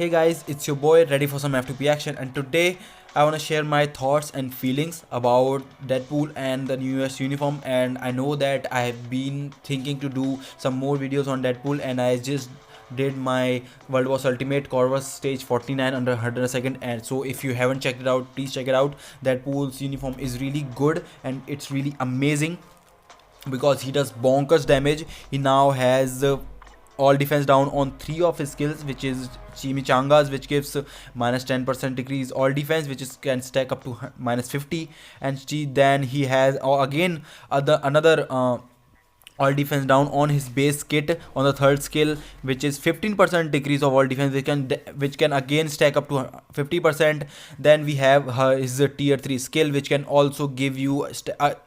Hey guys, it's your boy ready for some F2P action, and today I want to share my thoughts and feelings about Deadpool and the new US uniform. And I know that I have been thinking to do some more videos on Deadpool, and I just did my World Wars Ultimate Corvus stage 49 under 100 a second. And so if you haven't checked it out, please check it out. Deadpool's uniform is really good and it's really amazing because he does bonkers damage. He now has all defense down on 3 of his skills, which is chimichangas, which gives minus 10% decrease all defense, which is can stack up to minus 50. And then he has again another all defense down on his base kit on the third skill, which is 15% decrease of all defense, which can again stack up to 50%. Then we have his tier 3 skill, which can also give you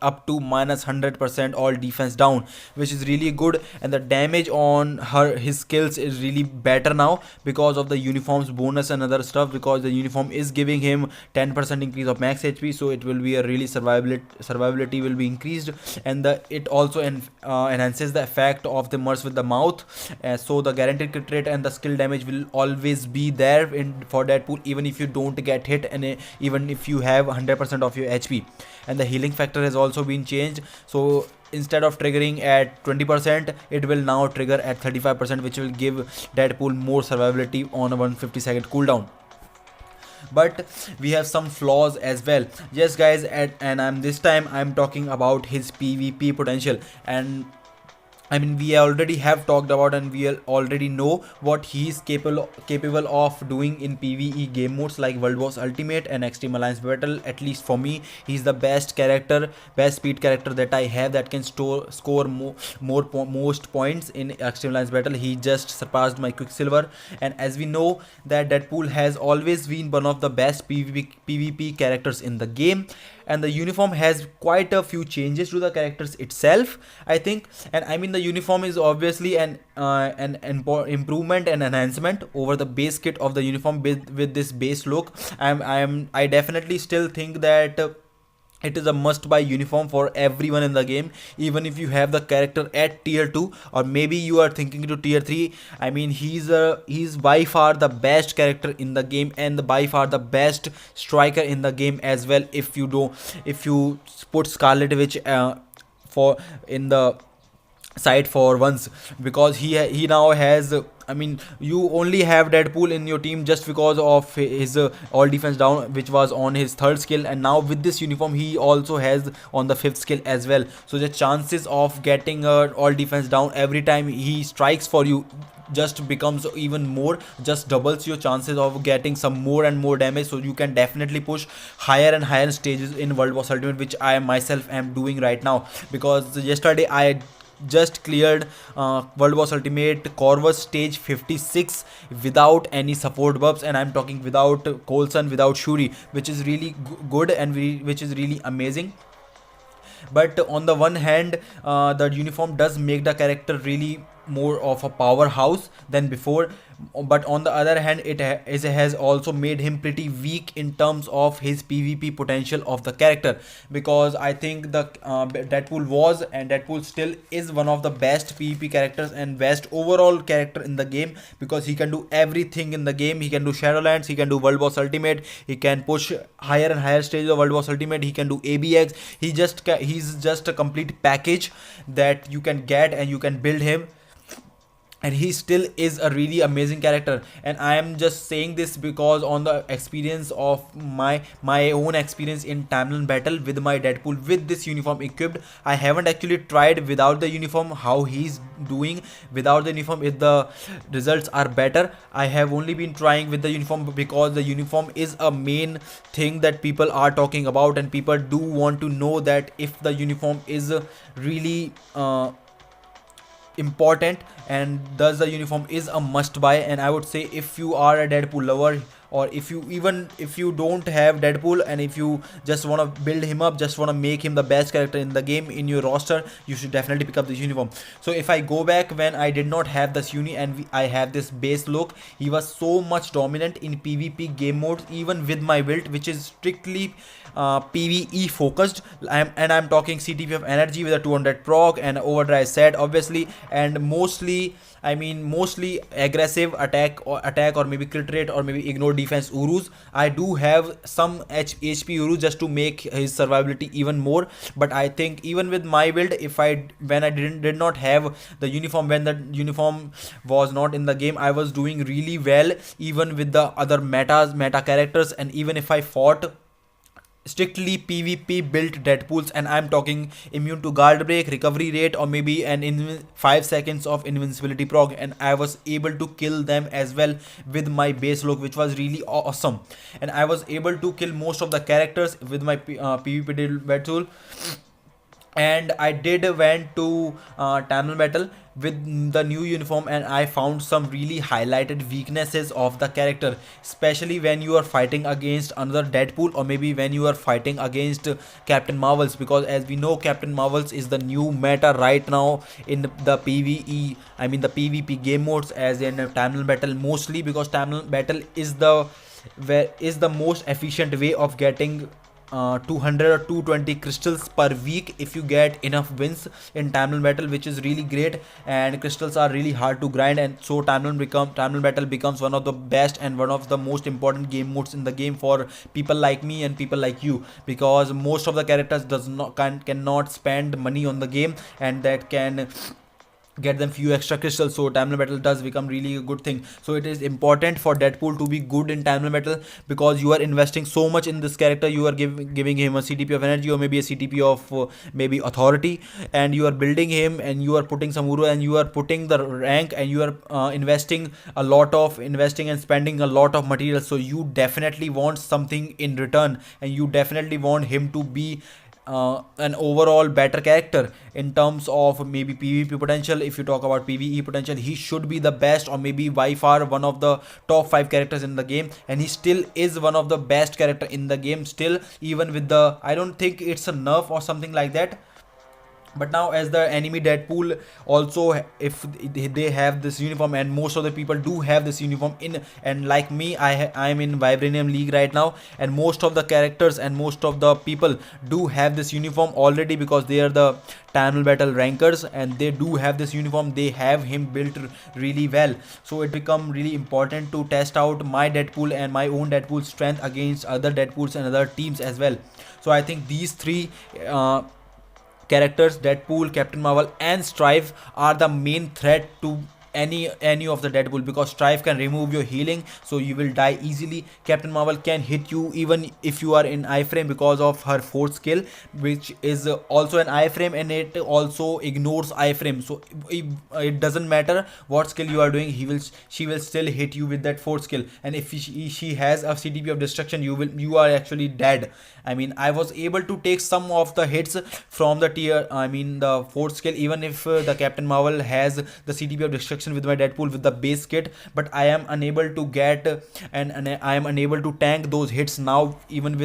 up to minus 100% all defense down, which is really good. And the damage on his skills is really better now because of the uniform's bonus and other stuff, because the uniform is giving him 10% increase of max HP, so it will be a really survivability will be increased. And it also enhances the effect of the mercs with the mouth, so the guaranteed crit rate and the skill damage will always be there for Deadpool, even if you don't get hit, and even if you have 100% of your HP. And the healing factor has also been changed, so instead of triggering at 20%, it will now trigger at 35%, which will give Deadpool more survivability on a 150-second cooldown. But we have some flaws as well. Yes guys, and this time I'm talking about his PvP potential. And I mean, we already have talked about and we already know what he's capable of doing in PvE game modes like World Wars Ultimate and Extreme Alliance Battle. At least for me, he's the best speed character that I have that can score most points in Extreme Alliance Battle. He just surpassed my Quicksilver. And as we know that Deadpool has always been one of the best PvP characters in the game, and the uniform has quite a few changes to the characters itself, I think. And I mean, the uniform is obviously an improvement and enhancement over the base kit of the uniform with this base look. I definitely still think that it is a must buy uniform for everyone in the game, even if you have the character at tier 2, or maybe you are thinking to tier 3. I mean, he's by far the best character in the game, and by far the best striker in the game as well, if you put Scarlet Witch for in the side for once, because he now has I mean, you only have Deadpool in your team just because of his all defense down, which was on his third skill. And now with this uniform, he also has on the fifth skill as well, so the chances of getting all defense down every time he strikes for you just becomes even more, just doubles your chances of getting some more and more damage. So you can definitely push higher and higher stages in World Wars Ultimate, which I myself am doing right now, because yesterday I just cleared World Wars Ultimate Corvus stage 56 without any support buffs, and I'm talking without Coulson, without Shuri, which is really good and which is really amazing. But on the one hand, the uniform does make the character really more of a powerhouse than before, but on the other hand, it has also made him pretty weak in terms of his PvP potential of the character, because I think the Deadpool was, and Deadpool still is, one of the best PvP characters and best overall character in the game, because he can do everything in the game. He can do Shadowlands, he can do World Wars Ultimate, he can push higher and higher stages of World Wars Ultimate, he can do ABX. He's just a complete package that you can get, and you can build him, and he still is a really amazing character. And I am just saying this because on the experience of my own experience in timeline battle with my Deadpool with this uniform equipped, I haven't actually tried without the uniform how he's doing without the uniform, if the results are better. I have only been trying with the uniform because the uniform is a main thing that people are talking about, and people do want to know that if the uniform is really important, and thus the uniform is a must buy. And I would say, if you are a Deadpool lover, or if you don't have Deadpool and if you just want to build him up, just want to make him the best character in the game in your roster, you should definitely pick up this uniform. So if I go back when I did not have this uni and I have this base look, he was so much dominant in PvP game modes, even with my build which is strictly PvE focused. I'm talking CTP of energy with a 200 proc and overdrive set obviously, and mostly aggressive attack or maybe crit rate or maybe ignore defense urus. I do have some HP urus just to make his survivability even more, but I think even with my build, when I did not have the uniform, when the uniform was not in the game, I was doing really well even with the other meta characters, and even if I fought strictly PvP built Deadpools, and I'm talking immune to guard break, recovery rate, or maybe an 5 seconds of invincibility proc, and I was able to kill them as well with my base look, which was really awesome. And I was able to kill most of the characters with my PvP Deadpool. And I did went to Tamil Battle with the new uniform, and I found some really highlighted weaknesses of the character, especially when you are fighting against another Deadpool or maybe when you are fighting against Captain Marvels, because as we know Captain Marvels is the new meta right now in the PvE, the PvP game modes, as in Tamil Battle mostly, because Tamil Battle is the most efficient way of getting 200 or 220 crystals per week if you get enough wins in Tamil Battle, which is really great. And crystals are really hard to grind, and so Tamil Battle becomes one of the best and one of the most important game modes in the game for people like me and people like you, because most of the characters cannot spend money on the game, and that can get them few extra crystals. So Tamil Battle does become really a good thing. So it is important for Deadpool to be good in Tamil Battle, because you are investing so much in this character. You are giving him a CTP of energy or maybe a CTP of maybe authority, and you are building him, and you are putting some uru, and you are putting the rank, and you are investing and spending a lot of material. So you definitely want something in return, and you definitely want him to be an overall better character in terms of maybe PvP potential. If you talk about PvE potential, he should be the best or maybe by far one of the top 5 characters in the game, and he still is one of the best character in the game still, even with the, I don't think it's a nerf or something like that. But now as the enemy Deadpool also, if they have this uniform, and most of the people do have this uniform in, and like me, I'm in Vibranium League right now, and most of the characters and most of the people do have this uniform already, because they are the Tamil Battle rankers and they do have this uniform. They have him built really well, so it become really important to test out my Deadpool and my own Deadpool strength against other Deadpools and other teams as well. So I think these three characters, Deadpool, Captain Marvel and Strife, are the main threat to any of the Deadpool, because Strife can remove your healing, so you will die easily. Captain Marvel can hit you even if you are in iframe because of her fourth skill, which is also an iframe, and it also ignores iframe. So it doesn't matter what skill you are doing, she will still hit you with that fourth skill. And if she has a CTP of destruction, you are actually dead. I was able to take some of the hits from the the fourth skill, even if the Captain Marvel has the CTP of destruction with my Deadpool with the base kit, but I am unable to get and I am unable to tank those hits now, even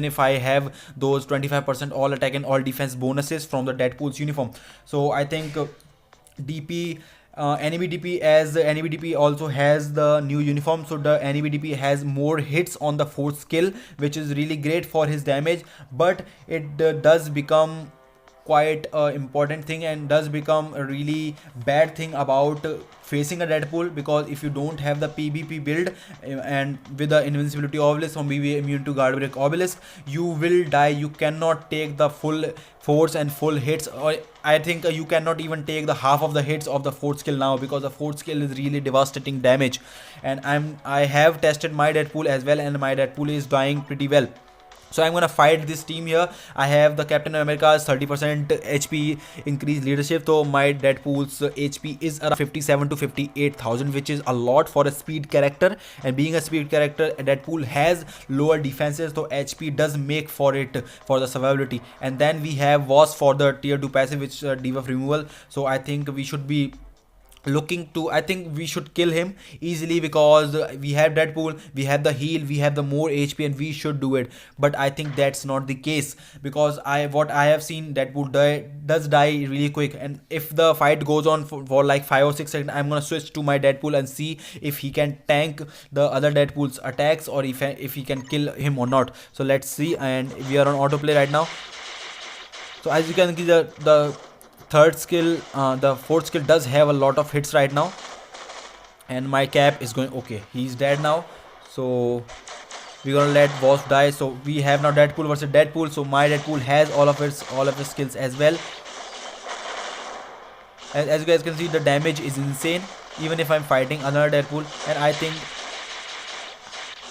if I have those 25% all attack and all defense bonuses from the Deadpool's uniform. So I think DP enemy DP also has the new uniform, so the enemy DP has more hits on the fourth skill, which is really great for his damage, but it does become quite important thing and does become a really bad thing about facing a Deadpool, because if you don't have the PvP build and with the invincibility obelisk or maybe immune to guard break obelisk, you will die. You cannot take the full force and full hits, or I think you cannot even take the half of the hits of the fourth skill now, because the fourth skill is really devastating damage. And I have tested my Deadpool as well, and my Deadpool is dying pretty well. So I'm gonna fight this team here. I have the Captain America's 30% HP increased leadership, so my Deadpool's HP is around 57 to 58,000, which is a lot for a speed character. And being a speed character, Deadpool has lower defenses, so HP does make for it for the survivability. And then we have Wasp for the tier 2 passive, which debuff removal. So I think we should be looking to, I think we should kill him easily because we have Deadpool, we have the heal, we have the more HP, and we should do it. But I think that's not the case, because what I have seen, Deadpool does die really quick, and if the fight goes on for like 5 or 6 seconds, I'm gonna switch to my Deadpool and see if he can tank the other Deadpool's attacks, or if he can kill him or not. So let's see. And we are on autoplay right now. So as you can see, the third skill, the fourth skill does have a lot of hits right now, and my cap is going, okay, he's dead now. So we're gonna let Wasp die. So we have now Deadpool versus Deadpool. So my Deadpool has all of his skills as well. As you guys can see, the damage is insane even if I'm fighting another Deadpool. And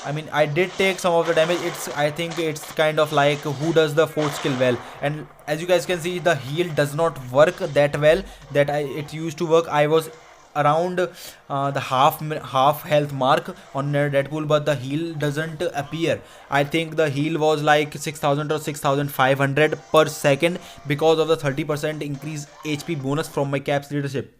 I mean, I did take some of the damage. I think it's kind of like who does the fourth skill well. And as you guys can see, the heal does not work that well that it used to work. I was around the half health mark on Deadpool, but the heal doesn't appear. I think the heal was like 6000 or 6500 per second because of the 30% increase HP bonus from my cap's leadership.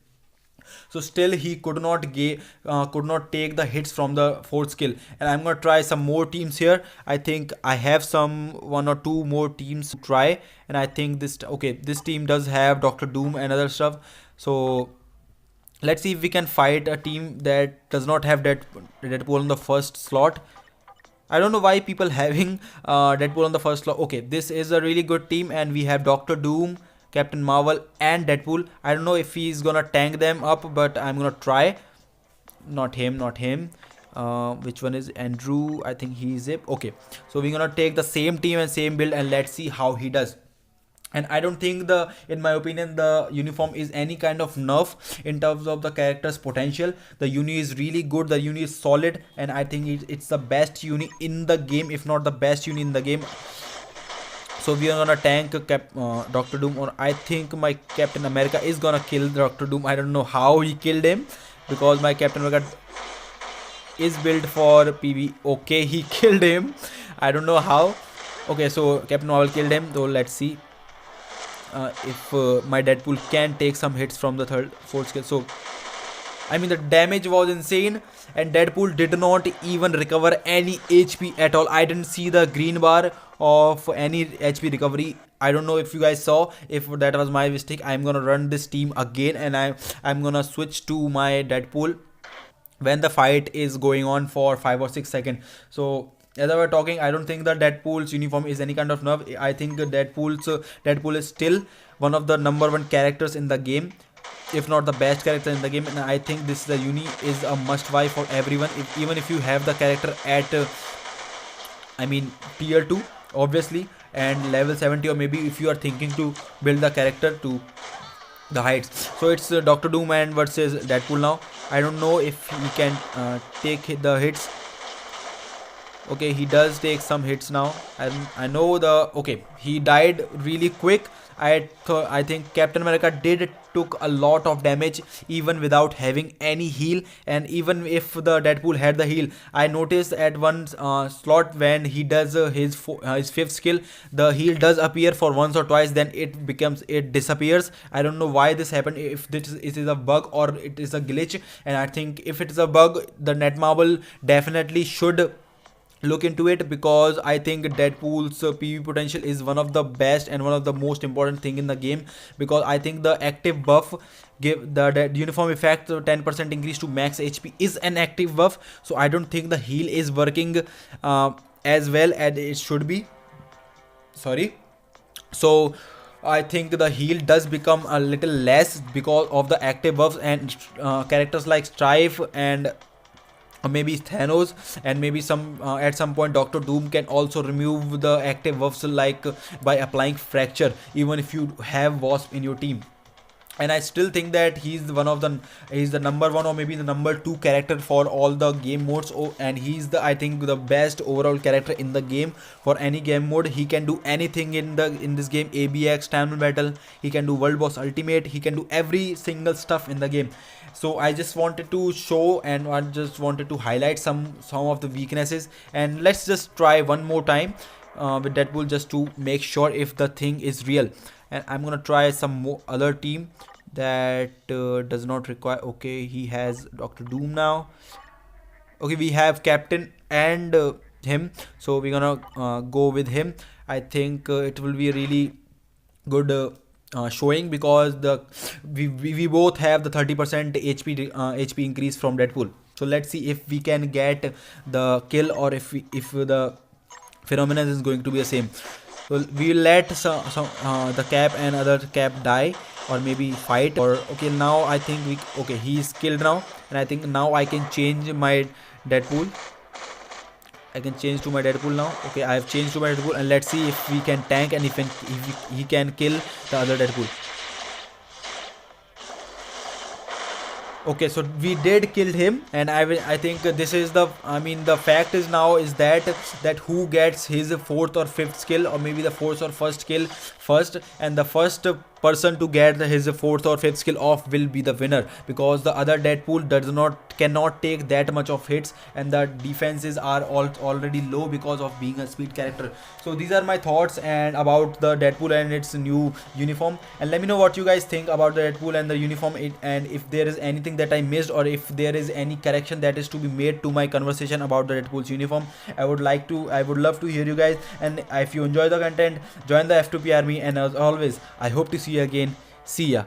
So still he could not take the hits from the fourth skill. And I'm gonna try some more teams here. I think I have some 1 or 2 more teams to try, and I think this team does have Dr. Doom and other stuff. So let's see if we can fight a team that does not have Deadpool on the first slot. I don't know why people having Deadpool on the first slot. Okay, this is a really good team, and we have Dr. Doom, Captain Marvel, and Deadpool. I don't know if he's gonna tank them up, but I'm gonna try. Not him. Which one is Andrew? I think he's it. Okay, so we're gonna take the same team and same build, and let's see how he does. And I don't think in my opinion, the uniform is any kind of nerf in terms of the character's potential. The uni is really good, the uni is solid, and I think it's the best uni in the game, if not the best uni in the game. So we are gonna tank Dr. Doom, or I think my Captain America is gonna kill Dr. Doom. I don't know how he killed him, because my Captain America is built for PV. Okay, he killed him. I don't know how. Okay, so Captain Marvel killed him. So let's see if my Deadpool can take some hits from the fourth skill. So I mean, the damage was insane, and Deadpool did not even recover any HP at all. I didn't see the green bar of any HP recovery. I don't know if you guys saw. If that was my mistake, I'm gonna run this team again, and I'm gonna switch to my Deadpool when the fight is going on for 5 or 6 seconds. So as I was talking, I don't think the Deadpool's uniform is any kind of nerf. I think Deadpool is still one of the #1 characters in the game, if not the best character in the game. And I think this the uni is a must buy for everyone, even if you have the character at I mean tier 2 obviously, and level 70, or maybe if you are thinking to build the character to the heights. So it's Dr. Doom and versus Deadpool now. I don't know if he can take the hits. Okay, he does take some hits now. I know okay, he died really quick. I think Captain America took a lot of damage even without having any heal, and even if the Deadpool had the heal, I noticed at one slot when he does his fifth skill, the heal does appear for once or twice, then it disappears. I don't know why this happened, if it is a bug or it is a glitch. And I think if it is a bug, the Netmarble definitely should look into it, because I think Deadpool's PvP potential is one of the best and one of the most important thing in the game, because I think the active buff give the uniform effect 10% increase to max HP is an active buff. So I don't think the heal is working as well as it should be. Sorry. So I think the heal does become a little less because of the active buffs, and characters like Strife and maybe Thanos, and maybe some at some point Dr. Doom can also remove the active buffs, like by applying fracture, even if you have Wasp in your team. And I still think that he's the #1 or maybe the #2 character for all the game modes. And he's I think the best overall character in the game for any game mode. He can do anything in this game. ABX, Stamina Battle, he can do World Boss Ultimate, he can do every single stuff in the game. So I just wanted to show, and I just wanted to highlight some of the weaknesses. And let's just try one more time with Deadpool, just to make sure if the thing is real. And I'm gonna try some more other team. that does not require. Okay, he has Dr. Doom now. Okay, we have Captain and him, so we're gonna go with him. I think it will be a really good showing, because we both have the 30% HP increase from Deadpool. So let's see if we can get the kill, or if the phenomenon is going to be the same. So we will let the Cap and other Cap die, or maybe fight. Or okay, now I think we, okay, he is killed now, and I think now I can change my Deadpool. I can change to my Deadpool now. Okay, I have changed to my Deadpool, and let's see if we can tank, and if he can kill the other Deadpool. Okay, so we did kill him, and I think this is the, I mean, the fact is now is that who gets his fourth or fifth skill, or maybe the fourth or first skill first, and the first person to get his fourth or fifth skill off will be the winner, because the other Deadpool cannot take that much of hits, and the defenses are already low because of being a speed character. So these are my thoughts and about the Deadpool and its new uniform, and let me know what you guys think about the Deadpool and the uniform, and if there is anything that I missed, or if there is any correction that is to be made to my conversation about the Deadpool's uniform. I would love to hear you guys, and if you enjoy the content, join the F2P army, and as always, I hope to see you again. See ya.